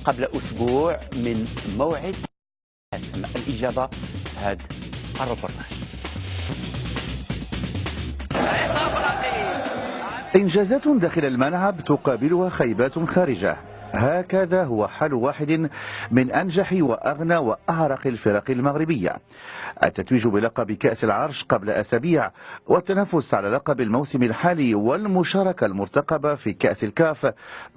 قبل أسبوع من موعد حسم الإجابة هذا الروبورتاج. إنجازات داخل الملعب تقابلها خيبات خارجه، هكذا هو حال واحد من أنجح وأغنى وأعرق الفرق المغربية. التتويج بلقب كأس العرش قبل أسابيع، والتنافس على لقب الموسم الحالي، والمشاركة المرتقبة في كأس الكاف،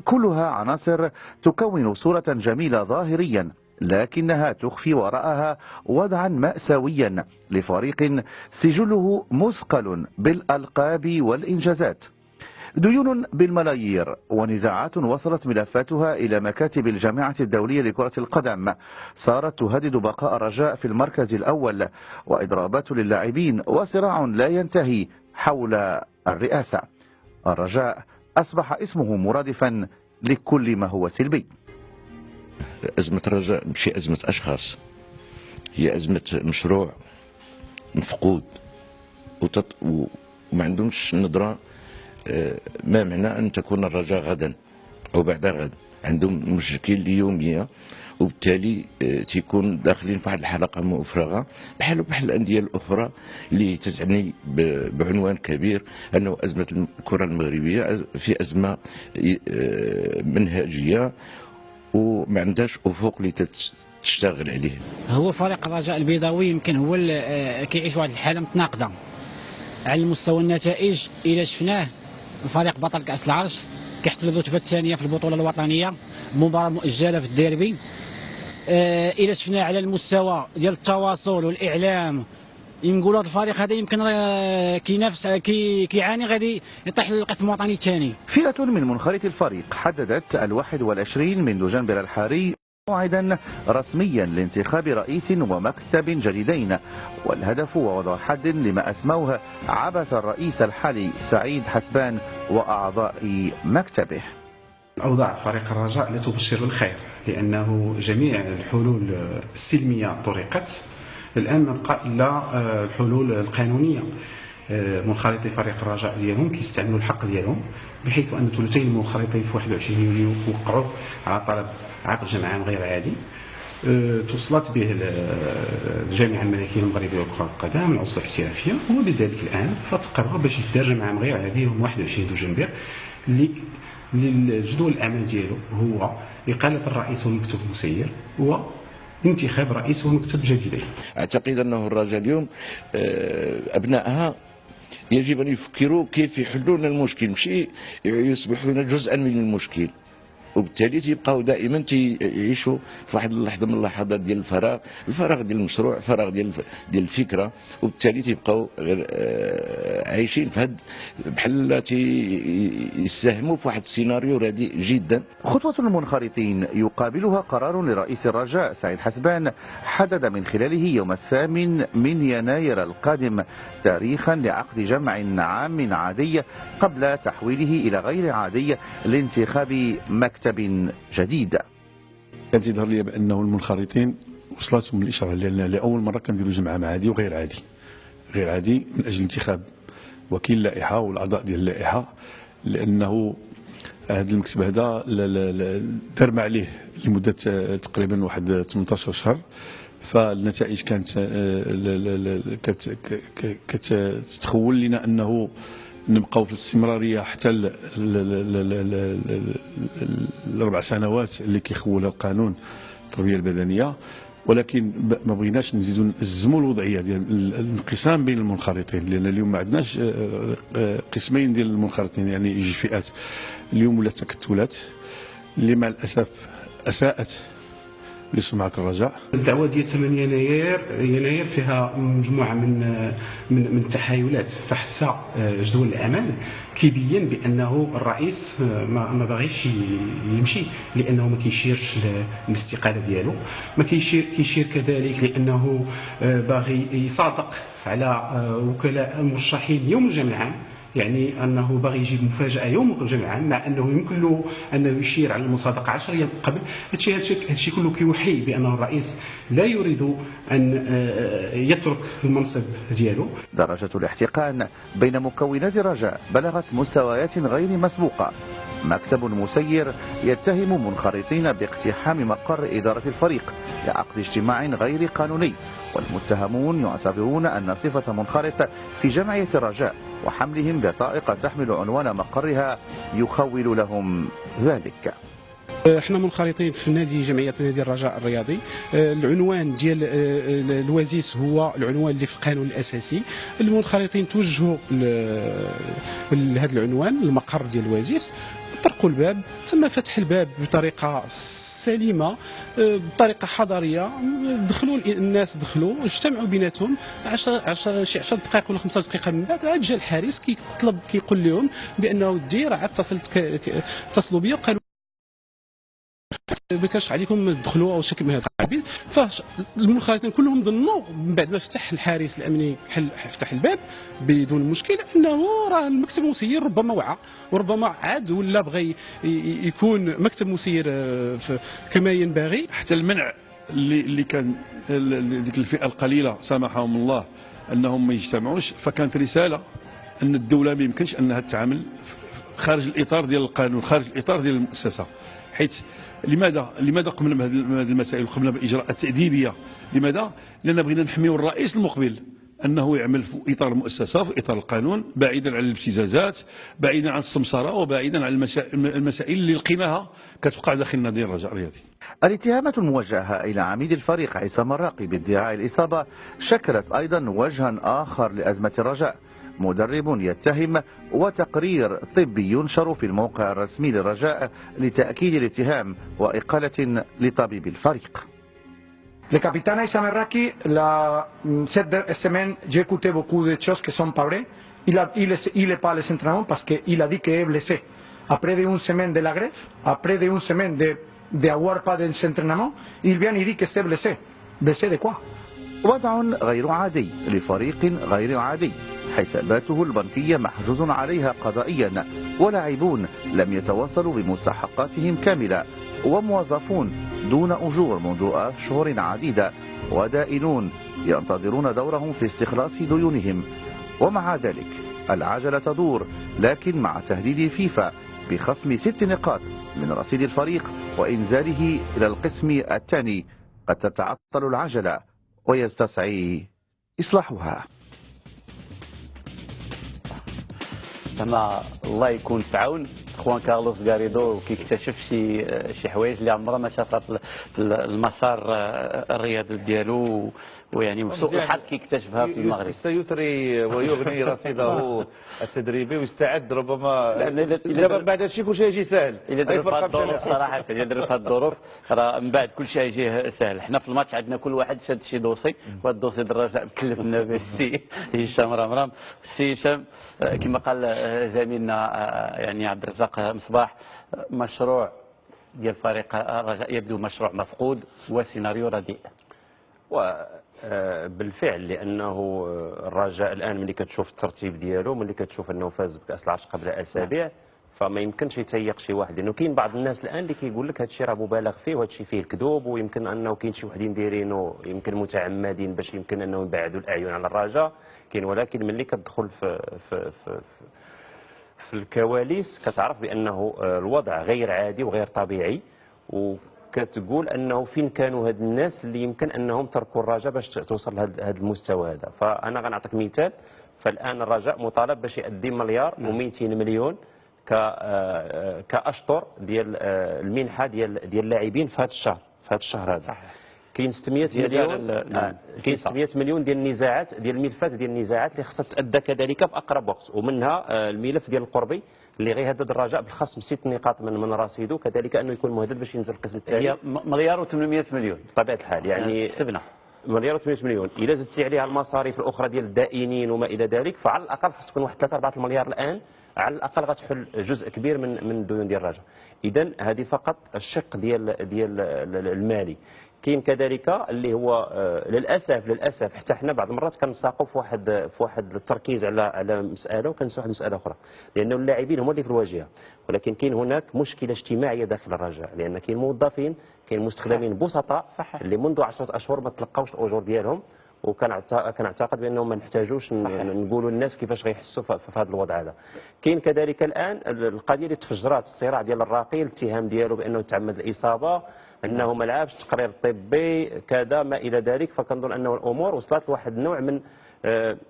كلها عناصر تكون صورة جميلة ظاهريا، لكنها تخفي وراءها وضعا مأساويا لفريق سجله مثقل بالألقاب والإنجازات. ديون بالملايير ونزاعات وصلت ملفاتها إلى مكاتب الجامعة الدولية لكرة القدم، صارت تهدد بقاء الرجاء في المركز الأول، وإضرابات للاعبين، وصراع لا ينتهي حول الرئاسة. الرجاء أصبح اسمه مرادفا لكل ما هو سلبي. أزمة الرجاء ماشي أزمة أشخاص، هي أزمة مشروع مفقود وما عندهمش نظرة ما معنى أن تكون الرجاء غدا أو بعد غد. عندهم مشكل يومية، وبالتالي تيكون داخلين في واحد الحلقة مفرغة بحال الأندية الأخرى اللي تتعني بعنوان كبير أنه أزمة الكرة المغربية في أزمة منهجية وما عندهاش أفق اللي تشتغل عليه. هو فريق الرجاء البيضاوي يمكن هو كيعيش واحد الحالة متناقضة على المستوى النتائج. إلى شفناه الفريق بطل كأس العرش كيحتل الرتبة الثانية في البطولة الوطنية، مباراة مؤجلة في الديربي. إلى شفناه على المستوى ديال التواصل والإعلام، نقولوا هذا الفريق هذا يمكن كينافس كيعاني غادي يطيح للقسم الوطني الثاني. فئة من منخرطي الفريق حددت 21 من دجنبر الحاري موعدا رسميا لانتخاب رئيس ومكتب جديدين، والهدف هو وضع حد لما أسموه عبث الرئيس الحالي سعيد حسبان وأعضاء مكتبه. أوضاع فريق الرجاء لا تبشر بالخير، لأنه جميع الحلول السلمية طرقت، الآن ما بقى إلا الحلول القانونية. منخرطي فريق الرجاء ديالهم كيستعملوا الحق ديالهم، بحيث أن ثلثي المنخرطين في 21 يوليو وقعوا على طلب عقد جمعان غير عادي توصلت به الجامعة الملكية المغربية لكرة القدم العضو الاحترافية، وبذلك الآن فتقرر باش يدار جمعان غير عادي يوم 21 دجنبر اللي الجدول الأعمال ديالو هو إقالة الرئيس والمكتب المسير وانتخاب رئيس ومكتب جديدين. أعتقد أنه الرجاء اليوم أبنائها يجب أن يفكروا كيف يحلون المشكل، ماشي يصبحون جزءا من المشكل، وبالتالي تيبقاو دائما تيعيشوا في واحد اللحظه من اللحظات ديال الفراغ ديال المشروع، الفراغ ديال الفكره، وبالتالي تيبقاو غير عايشين في هاد بحال يساهموا في واحد السيناريو رديء جدا. خطوة المنخرطين يقابلها قرار لرئيس الرجاء سعيد حسبان حدد من خلاله يوم 8 من يناير القادم تاريخا لعقد جمع عام عادي قبل تحويله إلى غير عادي لانتخاب مكتب جديد. كان تيظهر لي بأنه المنخرطين وصلتهم الإشارة لأن لأول مرة كنديروا جمع عادي وغير عادي. غير عادي من أجل انتخاب وكيل اللائحة والأعضاء ديال اللائحة، لأنه هذا المكتب هذا درم عليه لمدة تقريبا واحد 18 شهر، فالنتائج كانت كتخول لنا أنه نبقاو في الاستمراريه حتى الاربع سنوات اللي كيخولها القانون التربيه البدنيه، ولكن ما بغيناش نزيدوا نزموا الوضعيه ديال الانقسام بين المنخرطين، لان اليوم ما عندناش قسمين ديال المنخرطين، يعني جوج فئات. اليوم ولات تكتلات اللي مع الاسف اساءت لسمعة الرجاء. الدعوة ديال 8 يناير فيها مجموعة من التحايلات، فحتى جدول الأعمال كيبين بأنه الرئيس ما باغيش يمشي، لأنه ما كيشيرش للاستقالة ديالو، ما كيشير كذلك لأنه باغي يصادق على وكلاء المرشحين يوم الجمع العام، يعني انه باغي يجيب مفاجاه يوم الجمع العام، مع انه يمكن له انه يشير على المصادقه 10 ايام قبل. هادشي كله كيوحي بانه الرئيس لا يريد ان يترك المنصب ديالو. درجه الاحتقان بين مكونات الرجاء بلغت مستويات غير مسبوقه، مكتب مسير يتهم منخرطين باقتحام مقر إدارة الفريق لعقد اجتماع غير قانوني، والمتهمون يعتبرون أن صفة منخرط في جمعية الرجاء وحملهم بطائق تحمل عنوان مقرها يخول لهم ذلك. احنا منخرطين في جمعيه نادي الرجاء الرياضي. العنوان ديال الوازيس هو العنوان اللي في القانون الاساسي. المنخرطين توجهوا لهذا العنوان المقر ديال الوازيس، طرقوا الباب، تم فتح الباب بطريقه سليمه بطريقه حضاريه. دخلوا الناس، دخلوا اجتمعوا بيناتهم 10 دقائق ولا 5 دقائق من بعد عاد جا الحارس كيقول لهم بانه الدير عاد اتصلوا بيا وقالوا ما كانش عليكم تدخلوا او شكل من هذا القبيل. فالمنخرطين كلهم ظنوا من بعد ما فتح الحارس الامني فتح الباب بدون مشكل انه راه المكتب المسير ربما وعى، وربما عاد ولا بغى يكون مكتب مسير كما ينبغي. حتى المنع اللي كان ديك الفئه القليله سامحهم الله انهم ما يجتمعوش، فكانت رساله ان الدوله ما يمكنش انها تتعامل خارج الاطار ديال القانون، خارج الاطار ديال المؤسسه. حيث لماذا قمنا بهذه المسائل وقمنا بالاجراءات التاديبيه؟ لماذا؟ لان بغينا نحميو الرئيس المقبل انه يعمل في اطار المؤسسه، في اطار القانون، بعيدا عن الابتزازات، بعيدا عن السمسره، وبعيدا عن المسائل اللي لقيناها كتوقع داخل نادي الرجاء الرياضي. الاتهامات الموجهة إلى عميد الفريق عصام الراقي بادعاء الإصابة شكلت أيضا وجها آخر لأزمة الرجاء. مدرب يتهم وتقرير طبي ينشر في الموقع الرسمي للرجاء لتأكيد الاتهام وإقالة لطبيب الفريق. Le capitaine Issam Raki, cette semaine, j'ai écouté beaucoup de choses qui sont pas vraies. Il est pas les entraînements parce qu'il a dit qu'il est blessé. Après une semaine de la grève, après une semaine d'avoir pas d'entraînement, il vient et dit que c'est blessé. Blessé de quoi? وضع غير عادي لفريق غير عادي، حساباته البنكية محجوز عليها قضائيا، ولاعبون لم يتواصلوا بمستحقاتهم كاملة، وموظفون دون أجور منذ أشهر عديدة، ودائنون ينتظرون دورهم في استخلاص ديونهم. ومع ذلك العجلة تدور، لكن مع تهديد فيفا بخصم 6 نقاط من رصيد الفريق وإنزاله إلى القسم الثاني قد تتعطل العجلة ويستسعي إصلاحها. زعما الله يكون في عون خوان كارلوس غاريدو كيكتشف شي حوايج اللي عمره ما شافها في المسار الرياضي ديالو، ويعني بسوء الحظ كيكتشفها في المغرب. سيثري ويغني رصيده التدريبي ويستعد ربما دابا بعد هادشي كلشي يجي سهل. الا دروا في هذه الظروف صراحه، الا دروا في هذه الظروف راه من بعد كلشي يجي سهل. حنا في الماتش عندنا كل واحد شاد شي دوسي، وهذا الدوسي ديال الرجاء كلفنا به السي هشام رمرام. السي هشام كما قال زميلنا يعني عبد الرزاق مصباح، مشروع ديال فريق الرجاء يبدو مشروع مفقود وسيناريو رديء. بالفعل، لانه الرجاء الان ملي كتشوف الترتيب ديالو، ملي كتشوف انه فاز بكاس العرش قبل اسابيع، فما يمكنش يتيق شي واحد، لانه كاين بعض الناس الان اللي كيقول لك هذا الشيء راه مبالغ فيه وهذا الشيء فيه الكذوب، ويمكن انه كاين شي وحدين دايرينه يمكن متعمدين باش يمكن انه يبعدوا الاعين على الرجاء كاين. ولكن ملي كتدخل في الكواليس كتعرف بانه الوضع غير عادي وغير طبيعي، وكتقول انه فين كانوا هاد الناس اللي يمكن انهم تركوا الرجاء باش توصل لهذا المستوى هذا. فانا غنعطيك مثال. فالان الرجاء مطالب باش يأدي 1 مليار و200 مليون كاشطر ديال المنحه ديال اللاعبين في هذا الشهر هذا. كاين 600 مليون، كاين 600 مليون ديال النزاعات، ديال الملفات ديال النزاعات اللي خصها تأدى كذلك في اقرب وقت، ومنها الملف ديال القربي اللي غيهدد الرجاء بالخصم 6 نقاط من رصيده، كذلك انه يكون مهدد باش ينزل القسم الثاني. هي 1 مليار و800 مليون بطبيعه الحال، يعني حسبنا 1 مليار و800 مليون. الا زدتي عليها المصاريف الاخرى ديال الدائنين وما الى ذلك، فعلى الاقل خص تكون واحد 3-4 مليار الان على الاقل غتحل جزء كبير من الديون ديال الرجاء. اذا هذه فقط الشق ديال المالي. كاين كذلك اللي هو للاسف حتى حنا بعض المرات كنساقوا في واحد التركيز على مساله وكنسوا واحد مساله اخرى، لانه اللاعبين هما اللي في الواجهه، ولكن كاين هناك مشكله اجتماعيه داخل الرجاء، لان كاين موظفين، كاين مستخدمين بسطاء اللي منذ 10 اشهر ما تلقاوش الاجور ديالهم، كنعتقد بانه ما نحتاجوش نقولوا للناس كيفاش غيحسوا في هذا الوضع هذا. كاين كذلك الان القضيه اللي تفجرات الصراع ديال الراقي، الاتهام ديالو بانه تعمد الاصابه، انه ما لعبش، تقرير طبي كذا ما الى ذلك. فكنظن انه الامور وصلت لواحد النوع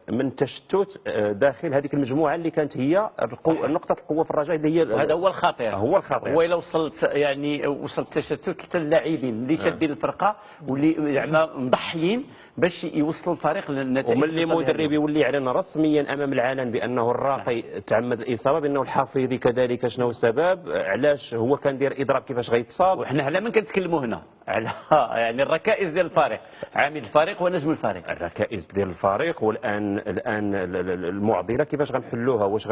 من تشتت داخل هذيك المجموعه اللي كانت هي نقطه القوه في الرجاء، اللي هي هذا هو الخطير. هو الا وصلت تشتت حتى اللاعبين اللي شادين الفرقه واللي يعني مضحيين باش يوصلوا الفريق للنتائج. وملي مدرب يولي يعلن رسميا امام العلن بانه الراقي تعمد الاصابه، بانه الحفيظي كذلك شنو السبب، علاش هو كان داير اضراب كيفاش غيتصاب. وحنا على من كنتكلموا هنا على يعني الركائز ديال الفريق، عامل الفريق ونجم الفريق. الركائز ديال الفريق، والان المعضله كيفاش غنحلوها، واش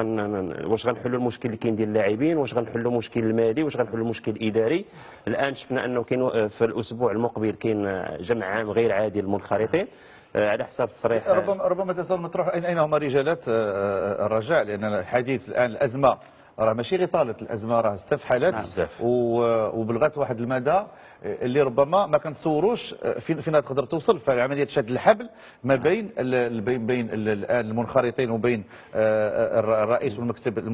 غنحلوا المشكل اللي كاين ديال اللاعبين، واش غنحلوا المشكل المالي، واش غنحلوا المشكل الاداري. الان شفنا انه كاين في الاسبوع المقبل كاين جمع عام غير عادي للمنخرطين على حساب تصريح. ربما تساؤل مطروح اين هم رجالات الرجاء، لان الحديث الان الازمه راه ماشي غير طالت، الازمه راه استفحلت وبلغت واحد المدى اللي ربما ما كنتصوروش فين تقدر توصل في عمليه شد الحبل ما بين الان المنخرطين وبين الرئيس والمكتب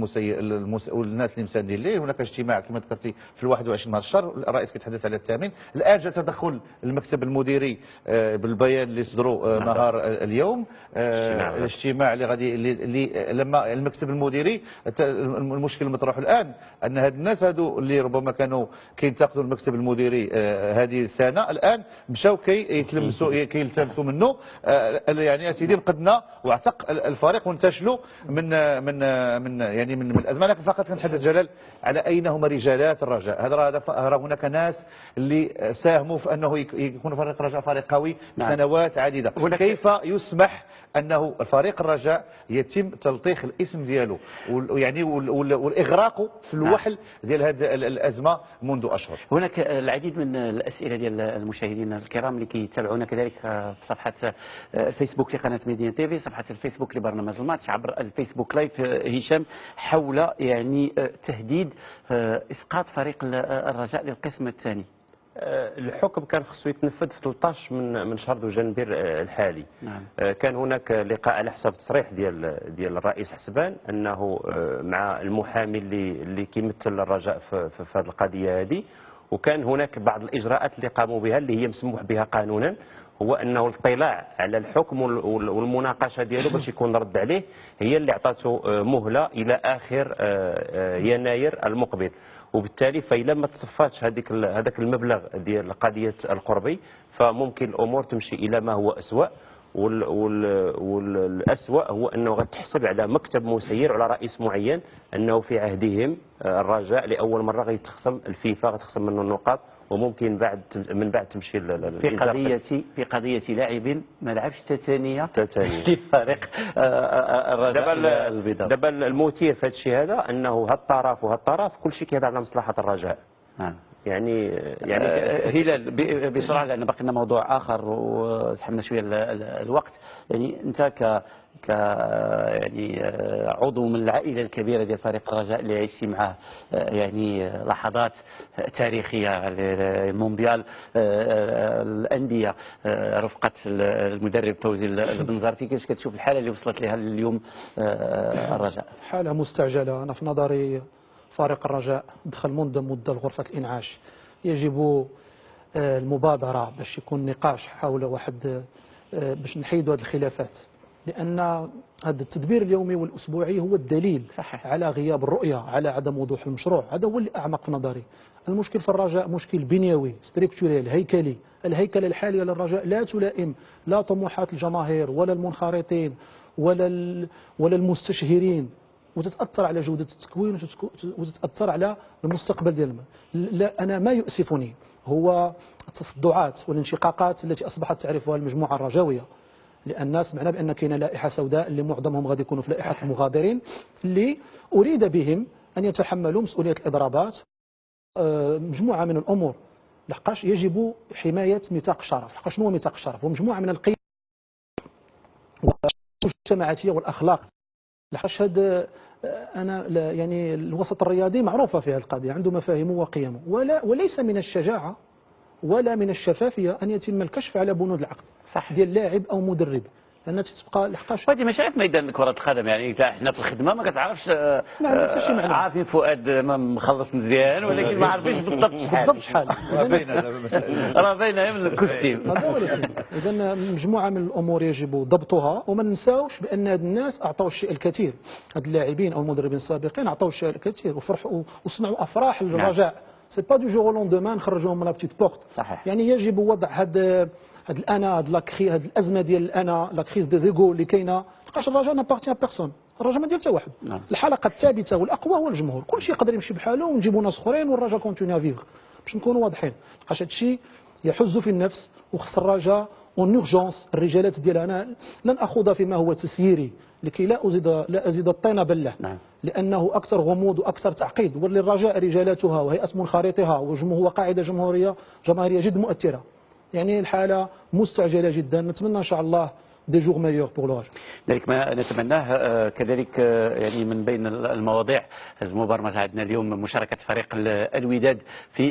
والناس اللي مساندين ليه. هناك اجتماع كما ذكرتي في 21 مارس الشهر، الرئيس كيتحدث على الثامن. الان جاء تدخل المكتب المديري بالبيان اللي صدروا نهار اليوم، الاجتماع اللي غادي اللي لما المكتب المديري. المشكل المطروح الان ان هاد الناس هادو اللي ربما كانوا كينتقدوا المكتب المديري هذه السنه، الان مشاو كيلتمسوا منه. يعني اسيدي نقدنا واعتق الفريق وانتشلوا من الازمه. لكن فقط كنتحدث جلال على اين هما رجالات الرجاء. هذا هناك ناس اللي ساهموا في انه يكون فريق الرجاء فريق قوي سنوات عديده. كيف يسمح انه الفريق الرجاء يتم تلطيخ الاسم ديالو يعني والاغراق في الوحل ديال هذه الازمه منذ اشهر؟ هناك العديد من الاسئله ديال المشاهدين الكرام اللي كيتابعونا كذلك في صفحه الفيسبوك لقناه ميديا تيفي، صفحه الفيسبوك لبرنامج الماتش، عبر الفيسبوك لايف. هشام، حول يعني تهديد اسقاط فريق الرجاء للقسم الثاني. الحكم كان خصو يتنفذ في 13 من شهر دجنبر الحالي. نعم. كان هناك لقاء على حساب تصريح ديال الرئيس حسبان انه مع المحامي اللي كيمثل الرجاء في هذه القضيه هذه، وكان هناك بعض الاجراءات اللي قاموا بها اللي هي مسموح بها قانونا، هو انه الاطلاع على الحكم والمناقشه ديالو باش يكون رد عليه، هي اللي عطاته مهله الى اخر يناير المقبل. وبالتالي فإلا ما تصفاتش هذاك المبلغ ديال قضيه القربي، فممكن الامور تمشي الى ما هو اسوء. والأسوأ هو أنه غتحسب على مكتب مسير وعلى رئيس معين، أنه في عهدهم الرجاء لأول مرة غيتخصم الفيفا، غتخصم منه النقاط، وممكن من بعد تمشي في قضية لاعب ما لعبش تتانية لفريق الرجاء البيضاوي. دابا المثير في هذا الشيء هذا أنه هالطرف وهالطرف كل شيء كيهضر على مصلحة الرجاء. يعني هلال بسرعه لان باقي لنا موضوع اخر وسحبنا شويه الوقت. يعني انت يعني عضو من العائله الكبيره ديال فريق الرجاء اللي عشتي معاه يعني لحظات تاريخيه على المونديال الانديه رفقه المدرب فوزي البنزرتي، كيفاش كتشوف الحاله اللي وصلت لها اليوم الرجاء؟ حاله مستعجله. انا في نظري فريق الرجاء دخل منذ مدة لغرفة الإنعاش. يجب المبادرة باش يكون نقاش حول واحد باش نحيدوا هذه الخلافات، لأن هذا التدبير اليومي والأسبوعي هو الدليل على غياب الرؤية، على عدم وضوح المشروع. هذا هو اللي أعمق في نظري. المشكل في الرجاء مشكل بنيوي ستريكتوريال هيكلي. الهيكلة الحالية للرجاء لا تلائم لا طموحات الجماهير ولا المنخرطين ولا المستشهرين، وتتأثر على جودة التكوين وتتأثر على المستقبل ديال لا، أنا ما يؤسفني هو التصدعات والانشقاقات التي أصبحت تعرفها المجموعة الرجاوية، لأن سمعنا بأن كاين لائحة سوداء اللي معظمهم غادي يكونوا في لائحة المغادرين، اللي أريد بهم أن يتحملوا مسؤولية الإضرابات. مجموعة من الأمور، لحقاش يجب حماية ميثاق الشرف. لحقاش شنو هو ميثاق الشرف؟ هو مجموعة من القيم والمجتمعاتية والأخلاق. لحقاش هذا أنا يعني الوسط الرياضي معروفة في هذه القضية، عنده مفاهيمه وقيمه، وليس من الشجاعة ولا من الشفافيه ان يتم الكشف على بنود العقد صح. ديال لاعب او مدرب، لان تتبقى لحقاش هذه ماشي في ميدان كرة القدم، يعني حنا في الخدمة ما كتعرفش ما عندك حتى شي معلومه عارفين فؤاد مخلص مزيان، ولكن ما عارفينش بالضبط شحال. بالضبط شحال. راه باينه من الكوستيم. هذا هو الاثنين. اذا مجموعه من الامور يجب ضبطها، وما ننساوش بان هاد الناس اعطوا الشيء الكثير، هاد اللاعبين او المدربين السابقين اعطوا الشيء الكثير وفرحوا وصنعوا افراح للرجاء. سي با دو جور او لوندومان نخرجوهم من لا بتيت بورت. صحيح. يعني يجب وضع هاد الانا، هاد الازمه ديال الانا، لا كريز دي زيغو اللي كاينه، لقاش الرجاء نابارتي بيرسون، الرجاء ما ديال حتى واحد. الحلقه الثابته والاقوى هو الجمهور، كل شيء يقدر يمشي بحاله ونجيبوا ناس اخرين والرجاء كونتينيو فيفغ، باش نكونوا واضحين. لقاش هذا الشيء يحز في النفس، وخص الرجاء اون اورجونس الرجالات ديالها. انا لن اخوض فيما هو تسييري لكي لا ازيد الطين بله. لانه اكثر غموض واكثر تعقيد، وللرجاء رجالاتها وهيئه منخرطها وقاعده جمهوريه جد مؤثره. يعني الحاله مستعجله جدا، نتمنى ان شاء الله دي جور ميور بور لو رجاء. ذلك ما نتمناه. كذلك يعني من بين المواضيع المبرمجه عندنا اليوم مشاركه فريق الوداد في